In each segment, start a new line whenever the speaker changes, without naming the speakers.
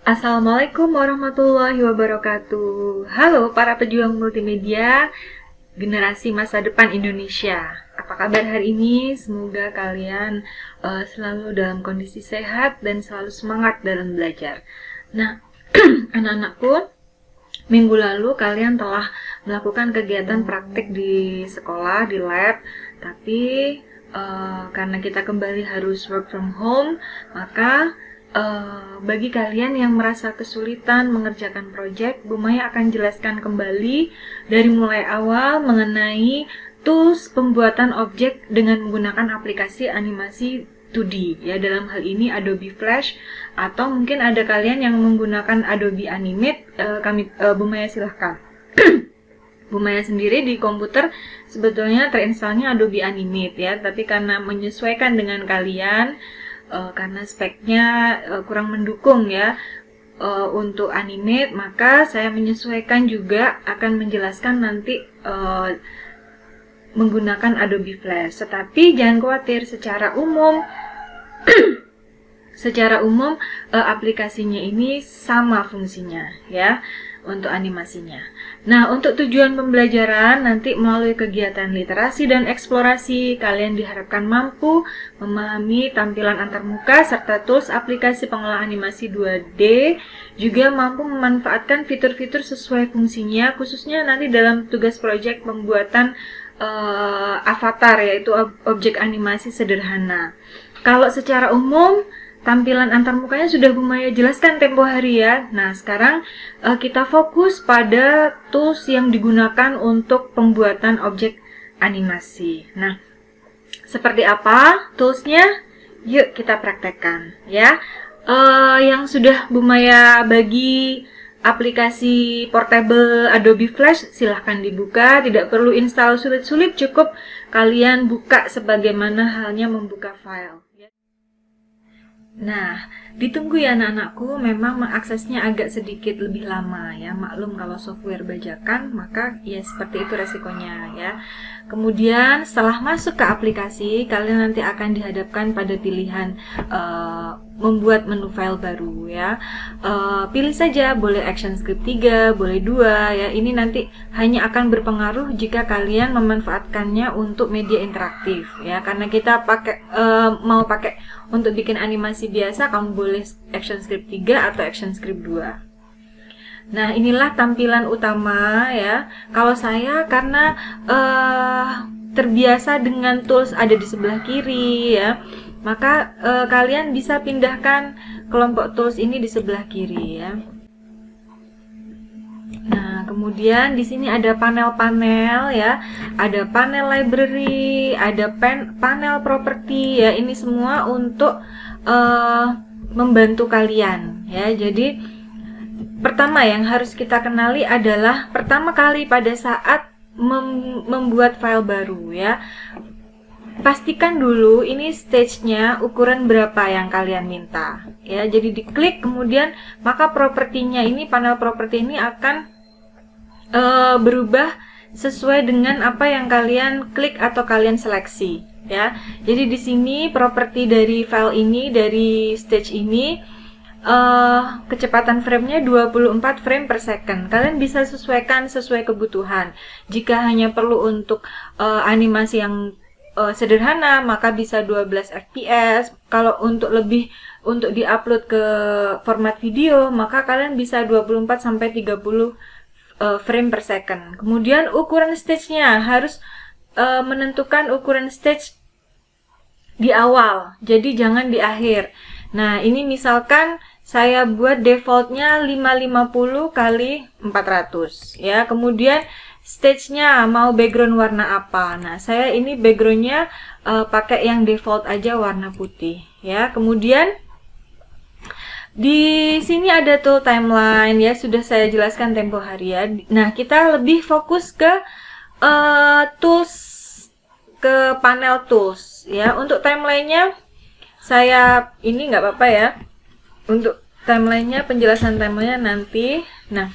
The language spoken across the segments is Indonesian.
Assalamualaikum warahmatullahi wabarakatuh. Halo para pejuang multimedia generasi masa depan Indonesia. Apa kabar hari ini? Semoga kalian selalu dalam kondisi sehat dan selalu semangat dalam belajar. Nah, anak-anakku, minggu lalu kalian telah melakukan kegiatan praktik di sekolah, di lab, tapi karena kita kembali harus work from home, maka bagi kalian yang merasa kesulitan mengerjakan proyek, Bu Maya akan jelaskan kembali dari mulai awal mengenai tools pembuatan objek dengan menggunakan aplikasi animasi 2D. Ya, dalam hal ini Adobe Flash, atau mungkin ada kalian yang menggunakan Adobe Animate, Bu Maya silahkan. Bu Maya sendiri di komputer sebetulnya terinstallnya Adobe Animate ya, tapi karena menyesuaikan dengan kalian, karena speknya kurang mendukung ya untuk Animate, maka saya menyesuaikan juga, akan menjelaskan nanti menggunakan Adobe Flash. Tetapi jangan khawatir, secara umum aplikasinya ini sama fungsinya ya untuk animasinya. Nah, untuk tujuan pembelajaran nanti melalui kegiatan literasi dan eksplorasi, kalian diharapkan mampu memahami tampilan antarmuka serta tools aplikasi pengolah animasi 2D, juga mampu memanfaatkan fitur-fitur sesuai fungsinya, khususnya nanti dalam tugas proyek pembuatan avatar, yaitu objek animasi sederhana. Kalau secara umum tampilan antarmukanya sudah Bu Maya jelaskan tempo hari ya. Nah, sekarang kita fokus pada tools yang digunakan untuk pembuatan objek animasi. Nah, seperti apa toolsnya? Yuk kita praktekkan ya. Yang sudah Bu Maya bagi aplikasi portable Adobe Flash, silahkan dibuka. Tidak perlu install sulit-sulit, cukup kalian buka sebagaimana halnya membuka file. Nah, ditunggu ya anak-anakku, memang mengaksesnya agak sedikit lebih lama ya. Maklum kalau software bajakan, maka ya seperti itu resikonya ya. Kemudian setelah masuk ke aplikasi, kalian nanti akan dihadapkan pada pilihan membuat menu file baru ya. Pilih saja, boleh ActionScript 3, boleh 2 ya. Ini nanti hanya akan berpengaruh jika kalian memanfaatkannya untuk media interaktif ya. Karena kita mau pakai untuk bikin animasi biasa, kamu boleh ActionScript 3 atau ActionScript 2. Nah, inilah tampilan utama ya. Kalau saya karena terbiasa dengan tools ada di sebelah kiri ya, maka kalian bisa pindahkan kelompok tools ini di sebelah kiri ya. Nah, kemudian di sini ada panel-panel ya, ada panel library, ada panel property ya. Ini semua untuk membantu kalian ya. Jadi pertama yang harus kita kenali adalah pertama kali pada saat membuat file baru ya, pastikan dulu ini stage-nya ukuran berapa yang kalian minta ya. Jadi diklik, kemudian maka propertinya ini, panel properti ini akan berubah sesuai dengan apa yang kalian klik atau kalian seleksi ya. Jadi di sini properti dari file ini, dari stage ini, kecepatan framenya 24 frame per second. Kalian bisa sesuaikan sesuai kebutuhan. Jika hanya perlu untuk animasi yang sederhana, maka bisa 12 fps. Kalau untuk diupload ke format video, maka kalian bisa 24 sampai 30 frame per second. Kemudian ukuran stage-nya harus menentukan ukuran stage di awal, jadi jangan di akhir. Nah, ini misalkan saya buat defaultnya 550 kali 400 ya. Kemudian stage-nya mau background warna apa? Nah, saya ini backgroundnya pakai yang default aja, warna putih ya. Kemudian di sini ada tool timeline ya, sudah saya jelaskan tempo hari ya. Nah, kita lebih fokus ke tools, ke panel tools ya. Untuk timelinenya saya ini nggak apa-apa ya. Untuk timelinenya, penjelasan timelinenya nanti. Nah,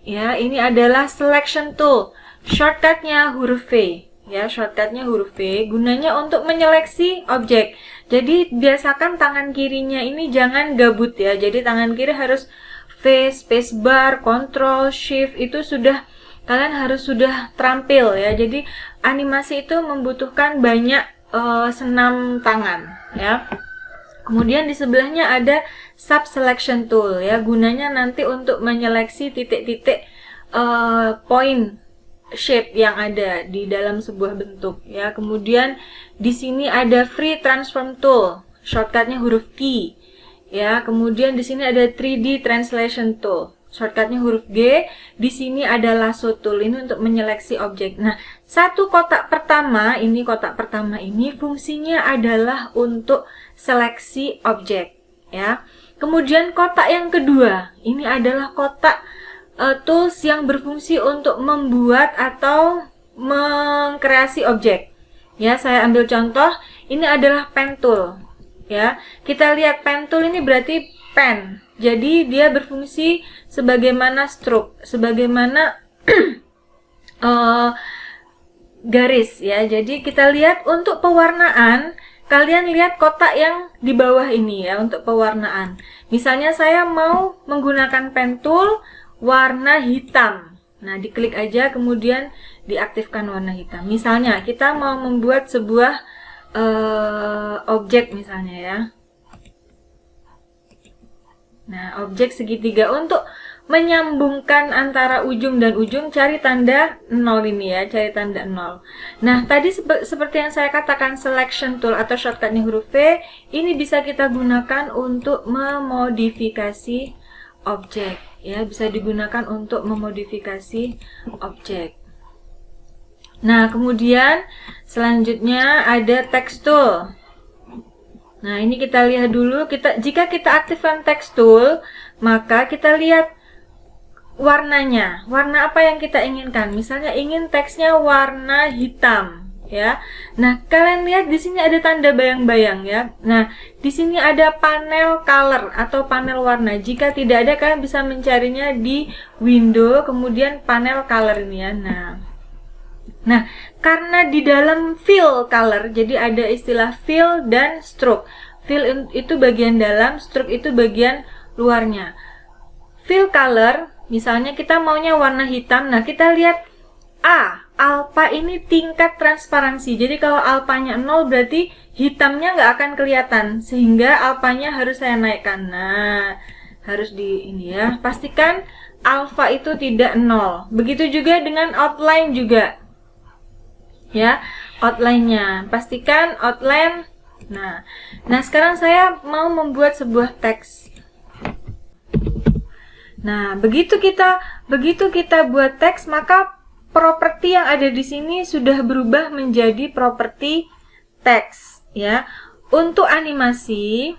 ya ini adalah selection tool. Shortcutnya huruf V ya, shortcutnya huruf V, gunanya untuk menyeleksi objek. Jadi biasakan tangan kirinya ini jangan gabut ya. Jadi tangan kiri harus V, spacebar, control, shift itu kalian harus sudah terampil ya. Jadi animasi itu membutuhkan banyak senam tangan ya. Kemudian di sebelahnya ada sub selection tool ya. Gunanya nanti untuk menyeleksi titik-titik point shape yang ada di dalam sebuah bentuk ya. Kemudian di sini ada free transform tool, shortcutnya huruf T ya. Kemudian di sini ada 3D translation tool, shortcutnya huruf G. Di sini ada lasso tool, ini untuk menyeleksi objek. Nah, kotak pertama ini fungsinya adalah untuk seleksi objek ya. Kemudian kotak yang kedua ini adalah kotak tools yang berfungsi untuk membuat atau mengkreasi objek. Ya, saya ambil contoh, ini adalah pen tool. Ya, kita lihat pen tool ini berarti pen. Jadi dia berfungsi sebagaimana stroke, sebagaimana garis ya. Jadi kita lihat untuk pewarnaan, kalian lihat kotak yang di bawah ini ya untuk pewarnaan. Misalnya saya mau menggunakan pen tool warna hitam. Nah, diklik aja kemudian diaktifkan warna hitam. Misalnya kita mau membuat sebuah objek misalnya ya. Nah, objek segitiga, untuk menyambungkan antara ujung dan ujung cari tanda 0 ini ya, cari tanda 0. Nah, tadi seperti yang saya katakan, selection tool atau shortcutnya huruf V ini bisa kita gunakan untuk memodifikasi objek ya, bisa digunakan untuk memodifikasi objek. Nah, kemudian selanjutnya ada text tool. Nah, ini kita lihat dulu, jika kita aktifkan text tool, maka kita lihat warnanya. Warna apa yang kita inginkan? Misalnya ingin teksnya warna hitam ya. Nah, kalian lihat di sini ada tanda bayang-bayang ya. Nah, di sini ada panel color atau panel warna. Jika tidak ada, kalian bisa mencarinya di window, kemudian panel color ini ya. Nah, karena di dalam fill color, jadi ada istilah fill dan stroke. Fill itu bagian dalam, stroke itu bagian luarnya. Fill color, misalnya kita maunya warna hitam. Nah, kita lihat alpha ini tingkat transparansi. Jadi kalau alphanya 0 berarti hitamnya nggak akan kelihatan, sehingga alphanya harus saya naikkan. Nah, harus di ini ya. Pastikan alpha itu tidak 0. Begitu juga dengan outline juga. Ya, outline-nya. Pastikan outline. Nah, sekarang saya mau membuat sebuah teks. Nah, begitu kita buat teks, maka properti yang ada di sini sudah berubah menjadi properti teks ya. Untuk animasi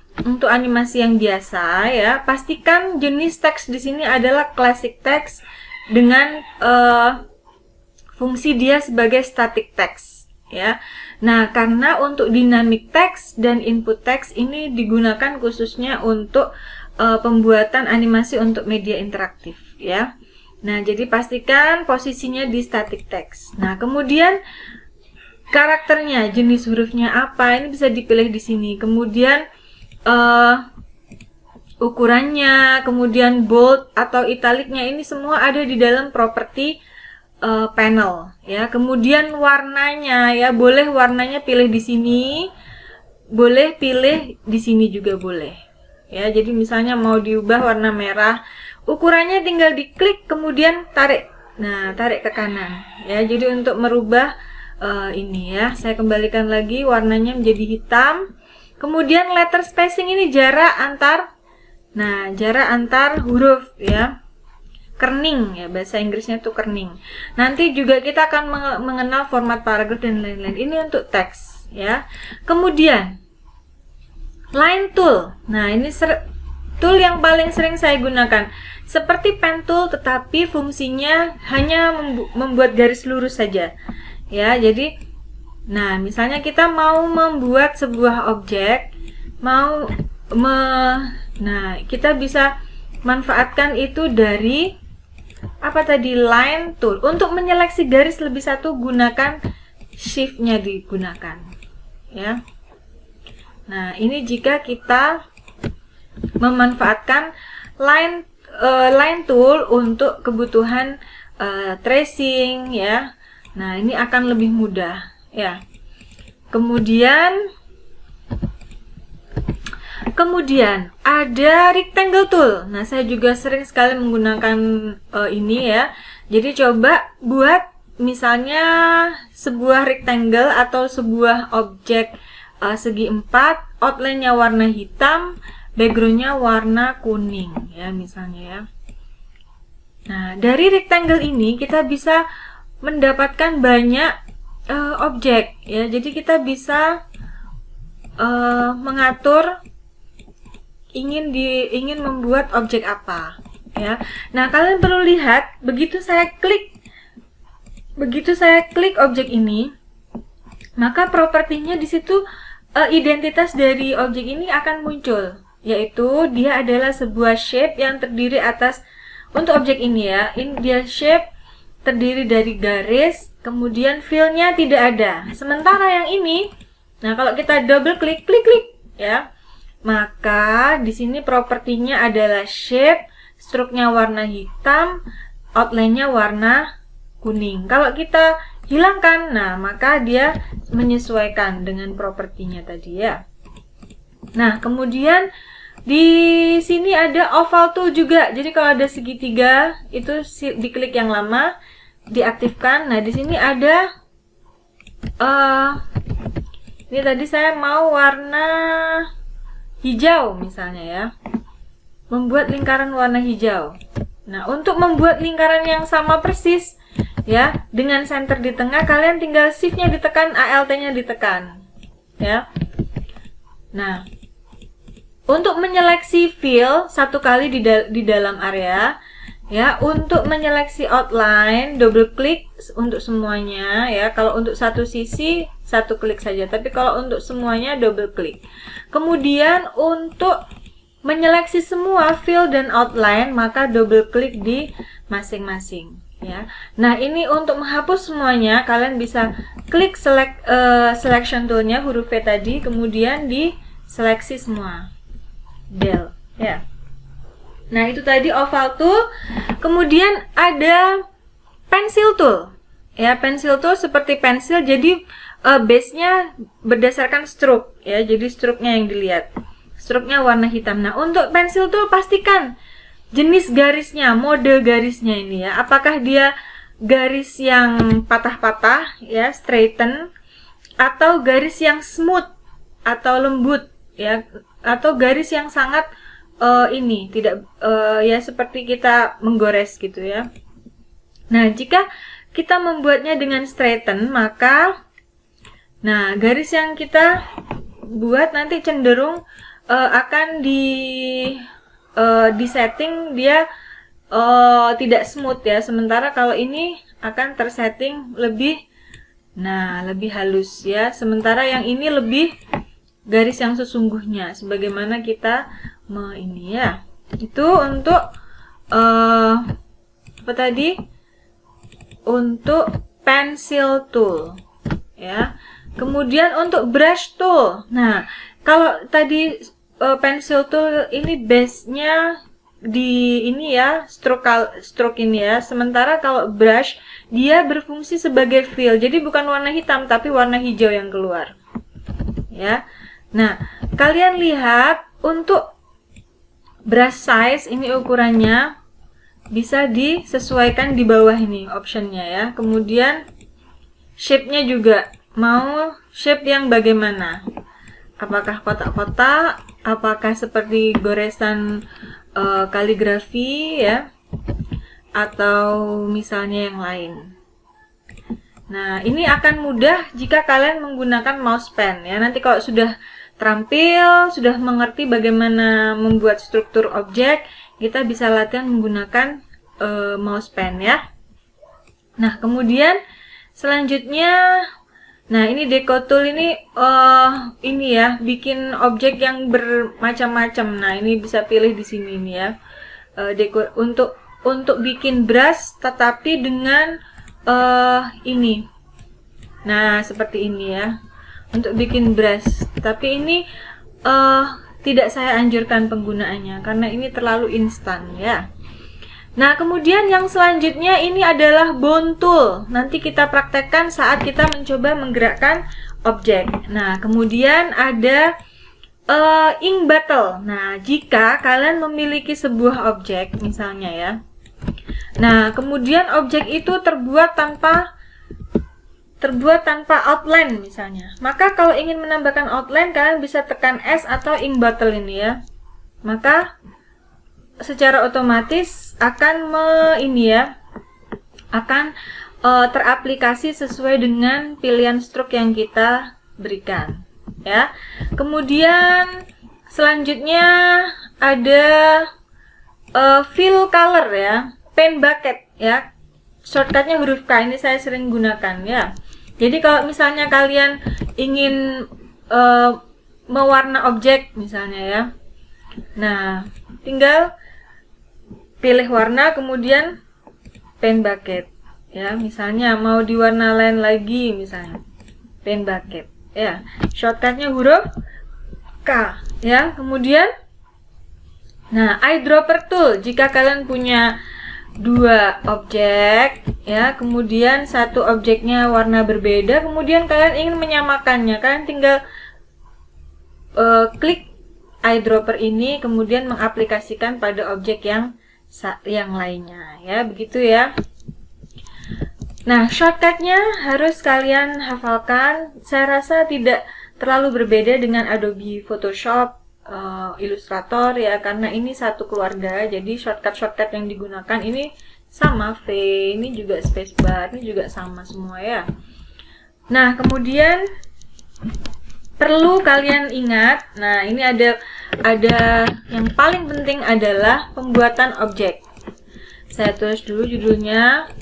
yang biasa ya, pastikan jenis teks di sini adalah classic text dengan fungsi dia sebagai static text ya. Nah, karena untuk dynamic text dan input text ini digunakan khususnya untuk pembuatan animasi untuk media interaktif ya. Nah, jadi pastikan posisinya di static text. Nah, kemudian karakternya, jenis hurufnya apa, ini bisa dipilih di sini. Kemudian ukurannya, kemudian bold atau italicnya, ini semua ada di dalam properti panel ya. Kemudian warnanya ya, boleh warnanya pilih di sini, boleh pilih di sini juga boleh ya. Jadi misalnya mau diubah warna merah, ukurannya tinggal diklik kemudian tarik. Nah, tarik ke kanan ya. Jadi untuk merubah ini ya, saya kembalikan lagi warnanya menjadi hitam. Kemudian letter spacing ini jarak antar huruf ya. Kerning ya, bahasa Inggrisnya tuh kerning. Nanti juga kita akan mengenal format paragraf dan lain-lain. Ini untuk teks ya. Kemudian line tool. Nah, ini tool yang paling sering saya gunakan. Seperti pen tool, tetapi fungsinya hanya membuat garis lurus saja ya. Jadi misalnya kita mau membuat sebuah objek, kita bisa manfaatkan itu dari line tool. Untuk menyeleksi garis lebih satu, gunakan shift-nya digunakan ya. Nah, ini jika kita memanfaatkan line tool untuk kebutuhan tracing ya. Nah, ini akan lebih mudah ya. Kemudian ada rectangle tool. Nah, saya juga sering sekali menggunakan ini ya. Jadi coba buat misalnya sebuah rectangle atau sebuah objek segi 4, outline-nya warna hitam, background-nya warna kuning ya misalnya ya. Nah, dari rectangle ini kita bisa mendapatkan banyak objek ya. Jadi kita bisa mengatur ingin membuat objek apa ya. Nah, kalian perlu lihat begitu saya klik objek ini, maka propertinya di situ identitas dari objek ini akan muncul, yaitu dia adalah sebuah shape yang terdiri atas, untuk objek ini ya, ini dia shape terdiri dari garis, kemudian fill-nya tidak ada. Sementara yang ini, nah kalau kita double klik ya, maka di sini propertinya adalah shape, stroke-nya warna hitam, outline-nya warna kuning. Kalau kita hilangkan, nah maka dia menyesuaikan dengan propertinya tadi ya. Nah, kemudian di sini ada oval tool juga. Jadi kalau ada segitiga itu diklik yang lama, diaktifkan. Nah, di sini ada ini tadi saya mau warna hijau misalnya ya, membuat lingkaran warna hijau. Nah, untuk membuat lingkaran yang sama persis ya, dengan center di tengah, kalian tinggal shift-nya ditekan, ALT-nya ditekan ya. Nah, untuk menyeleksi fill satu kali di dalam area ya, untuk menyeleksi outline double klik untuk semuanya ya. Kalau untuk satu sisi satu klik saja, tapi kalau untuk semuanya double klik. Kemudian untuk menyeleksi semua fill dan outline, maka double klik di masing-masing ya. Nah, ini untuk menghapus semuanya, kalian bisa klik selection toolnya, huruf V tadi, kemudian di seleksi semua, del ya. Nah, itu tadi oval tool. Kemudian ada pencil tool ya. Pencil tool seperti pensil, jadi base-nya berdasarkan stroke ya. Jadi stroke-nya yang dilihat, stroke-nya warna hitam. Nah, untuk pencil tool pastikan jenis garisnya, mode garisnya ini ya. Apakah dia garis yang patah-patah ya, straighten, atau garis yang smooth atau lembut ya, atau garis yang sangat ini tidak ya seperti kita menggores gitu ya. Nah, jika kita membuatnya dengan straighten, maka nah garis yang kita buat nanti cenderung akan di setting dia tidak smooth ya. Sementara kalau ini akan tersetting lebih halus ya. Sementara yang ini lebih garis yang sesungguhnya, sebagaimana kita ini ya. Itu untuk apa tadi? Untuk pencil tool ya. Kemudian untuk brush tool. Nah, kalau tadi pencil tool ini base-nya di ini ya, stroke ini ya. Sementara kalau brush dia berfungsi sebagai fill. Jadi bukan warna hitam tapi warna hijau yang keluar. Ya. Nah, kalian lihat untuk brush size ini ukurannya bisa disesuaikan di bawah ini optionnya ya. Kemudian shape-nya juga mau shape yang bagaimana? Apakah kotak-kotak? Apakah seperti goresan kaligrafi ya? Atau misalnya yang lain. Nah, ini akan mudah jika kalian menggunakan mouse pen ya. Nanti kalau sudah terampil, sudah mengerti bagaimana membuat struktur objek, kita bisa latihan menggunakan mouse pen ya. Nah, kemudian selanjutnya, nah ini deco tool ini ya, bikin objek yang bermacam-macam. Nah, ini bisa pilih di sini nih ya. Deco untuk bikin brush tetapi dengan ini. Nah, seperti ini ya. Untuk bikin brush. Tapi ini tidak saya anjurkan penggunaannya karena ini terlalu instan ya. Nah, kemudian yang selanjutnya ini adalah bone tool. Nanti kita praktekkan saat kita mencoba menggerakkan objek. Nah, kemudian ada ink bottle. Nah, jika kalian memiliki sebuah objek misalnya ya. Nah, kemudian objek itu terbuat tanpa outline misalnya. Maka kalau ingin menambahkan outline, kalian bisa tekan S atau ink bottle ini ya. Maka secara otomatis akan teraplikasi sesuai dengan pilihan stroke yang kita berikan ya. Kemudian selanjutnya ada fill color ya, pen bucket ya. Shortcutnya huruf K, ini saya sering gunakan ya. Jadi kalau misalnya kalian ingin mewarna objek misalnya ya, nah tinggal pilih warna kemudian pen bucket ya. Misalnya mau diwarna lain lagi misalnya pen bucket ya. Shortcutnya huruf K ya. Kemudian nah eyedropper tool, jika kalian punya dua objek ya, kemudian satu objeknya warna berbeda, kemudian kalian ingin menyamakannya, kalian tinggal klik eyedropper ini kemudian mengaplikasikan pada objek yang lainnya ya, begitu ya. Nah, shortcutnya harus kalian hafalkan. Saya rasa tidak terlalu berbeda dengan Adobe Photoshop, Illustrator ya, karena ini satu keluarga. Jadi shortcut yang digunakan ini sama, V, ini juga spacebar, ini juga sama semua ya. Nah, kemudian perlu kalian ingat, nah ini ada yang paling penting adalah pembuatan objek. Saya tulis dulu judulnya.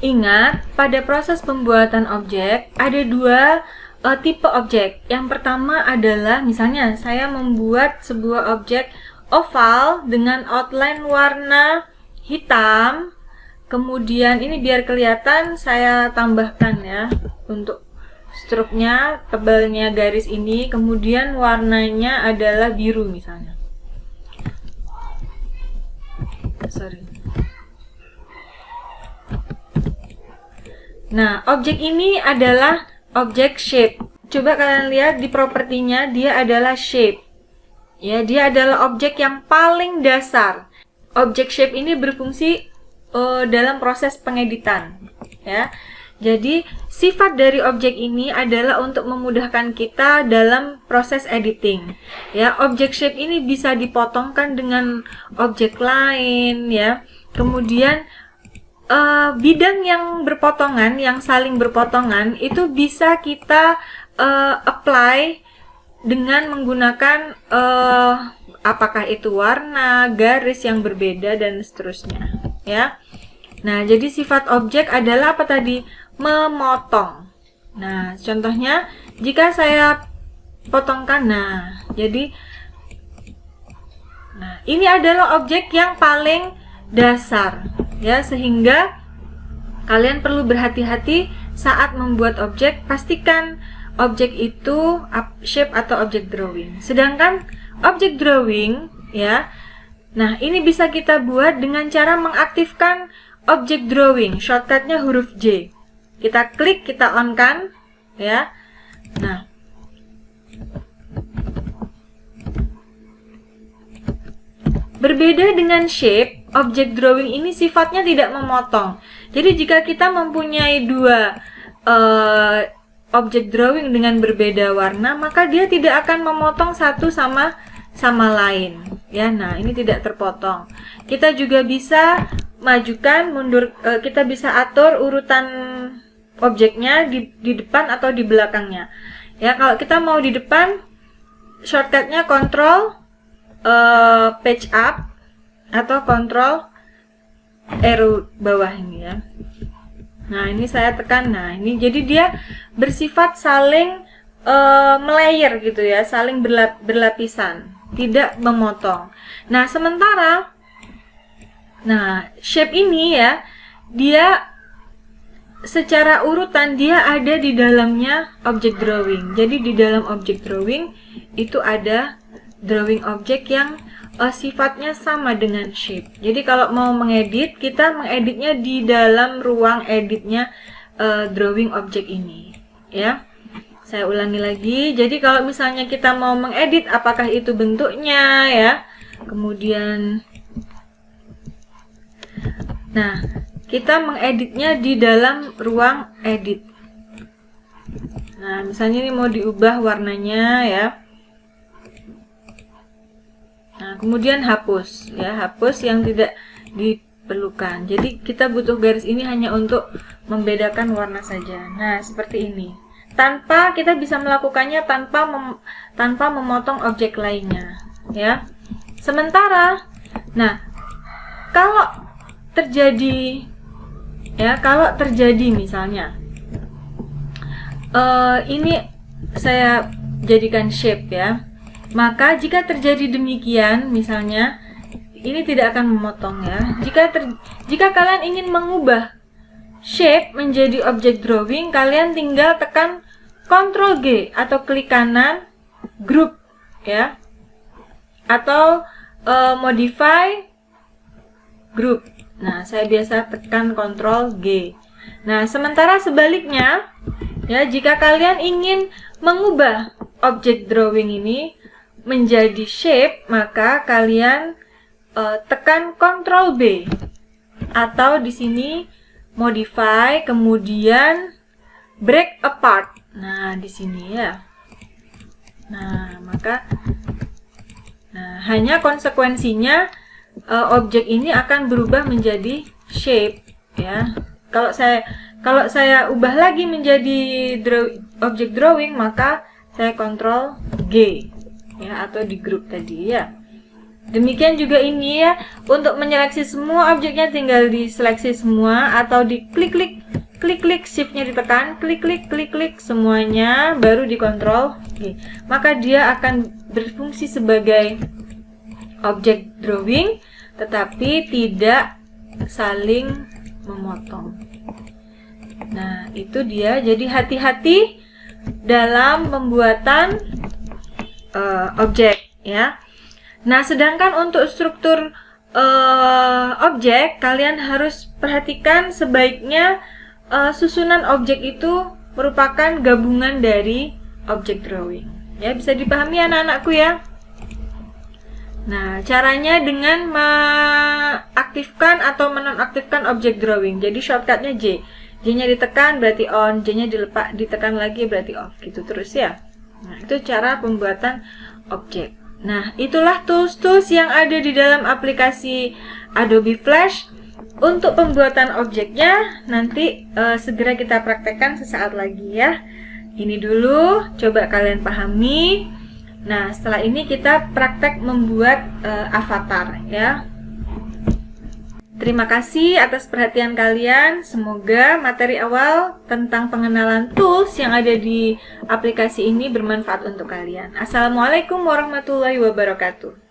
Ingat, pada proses pembuatan objek ada dua tipe objek. Yang pertama adalah misalnya saya membuat sebuah objek oval dengan outline warna hitam. Kemudian ini biar kelihatan saya tambahkan ya untuk struknya, tebalnya garis ini, kemudian warnanya adalah biru misalnya. Nah, objek ini adalah objek shape. Coba kalian lihat di propertinya, dia adalah shape. Ya, dia adalah objek yang paling dasar. Objek shape ini berfungsi dalam proses pengeditan, ya. Jadi, sifat dari objek ini adalah untuk memudahkan kita dalam proses editing. Ya, objek shape ini bisa dipotongkan dengan objek lain, ya. Kemudian bidang yang berpotongan, yang saling berpotongan itu bisa kita apply dengan menggunakan apakah itu warna, garis yang berbeda dan seterusnya ya. Nah, jadi sifat objek adalah apa tadi? Memotong. Nah, contohnya jika saya potongkan, nah ini adalah objek yang paling dasar ya, sehingga kalian perlu berhati-hati saat membuat objek. Pastikan objek itu shape atau objek drawing. Sedangkan objek drawing ya, nah ini bisa kita buat dengan cara mengaktifkan objek drawing. Shortcutnya huruf J. Kita klik, kita on kan ya. Nah, berbeda dengan shape, objek drawing ini sifatnya tidak memotong. Jadi jika kita mempunyai dua objek drawing dengan berbeda warna, maka dia tidak akan memotong satu sama lain. Ya, nah ini tidak terpotong. Kita juga bisa majukan, mundur, kita bisa atur urutan objeknya di depan atau di belakangnya. Ya, kalau kita mau di depan, shortcutnya Ctrl page up atau Ctrl arrow bawah ini ya. Nah, ini saya tekan. Nah, ini jadi dia bersifat saling melayer gitu ya, saling berlapisan, tidak memotong. Nah, sementara shape ini ya, dia secara urutan dia ada di dalamnya object drawing. Jadi di dalam object drawing itu ada drawing object yang sifatnya sama dengan shape. Jadi kalau mau mengedit, kita mengeditnya di dalam ruang editnya drawing object ini, ya. Saya ulangi lagi. Jadi kalau misalnya kita mau mengedit, apakah itu bentuknya, ya. Kemudian, nah, kita mengeditnya di dalam ruang edit. Nah, misalnya ini mau diubah warnanya, ya. Nah, kemudian hapus, ya, hapus yang tidak diperlukan. Jadi kita butuh garis ini hanya untuk membedakan warna saja. Nah, seperti ini. Tanpa kita bisa melakukannya tanpa memotong objek lainnya, ya. Sementara, nah, kalau terjadi misalnya ini saya jadikan shape, ya, maka jika terjadi demikian, misalnya ini tidak akan memotong, ya. Jika kalian ingin mengubah shape menjadi object drawing, kalian tinggal tekan Ctrl G atau klik kanan group, ya, atau modify group. Nah, saya biasa tekan Ctrl G. Nah, sementara sebaliknya, ya, jika kalian ingin mengubah object drawing ini menjadi shape, maka kalian tekan Ctrl B atau di sini modify, kemudian break apart. Nah, di sini, ya. Nah, hanya konsekuensinya objek ini akan berubah menjadi shape, ya. Kalau saya ubah lagi menjadi object drawing, maka saya Ctrl G, ya, atau di group tadi, ya. Demikian juga ini, ya, untuk menyeleksi semua objeknya tinggal diseleksi semua atau di klik shiftnya ditekan, klik semuanya, baru di Ctrl G. Maka dia akan berfungsi sebagai object drawing tetapi tidak saling memotong. Nah, itu dia. Jadi hati-hati dalam pembuatan objek, ya. Nah, sedangkan untuk struktur objek, kalian harus perhatikan sebaiknya susunan objek itu merupakan gabungan dari object drawing. Ya, bisa dipahami anak-anakku, ya. Nah, caranya dengan mengaktifkan atau menonaktifkan object drawing. Jadi shortcutnya J. J-nya ditekan berarti on, J-nya ditekan lagi berarti off, gitu terus, ya. Nah, itu cara pembuatan objek. Nah, itulah tools-tools yang ada di dalam aplikasi Adobe Flash. Untuk pembuatan objeknya nanti segera kita praktekkan sesaat lagi, ya. Ini dulu, coba kalian pahami. Nah, setelah ini kita praktek membuat avatar, ya. Terima kasih atas perhatian kalian. Semoga materi awal tentang pengenalan tools yang ada di aplikasi ini bermanfaat untuk kalian. Assalamualaikum warahmatullahi wabarakatuh.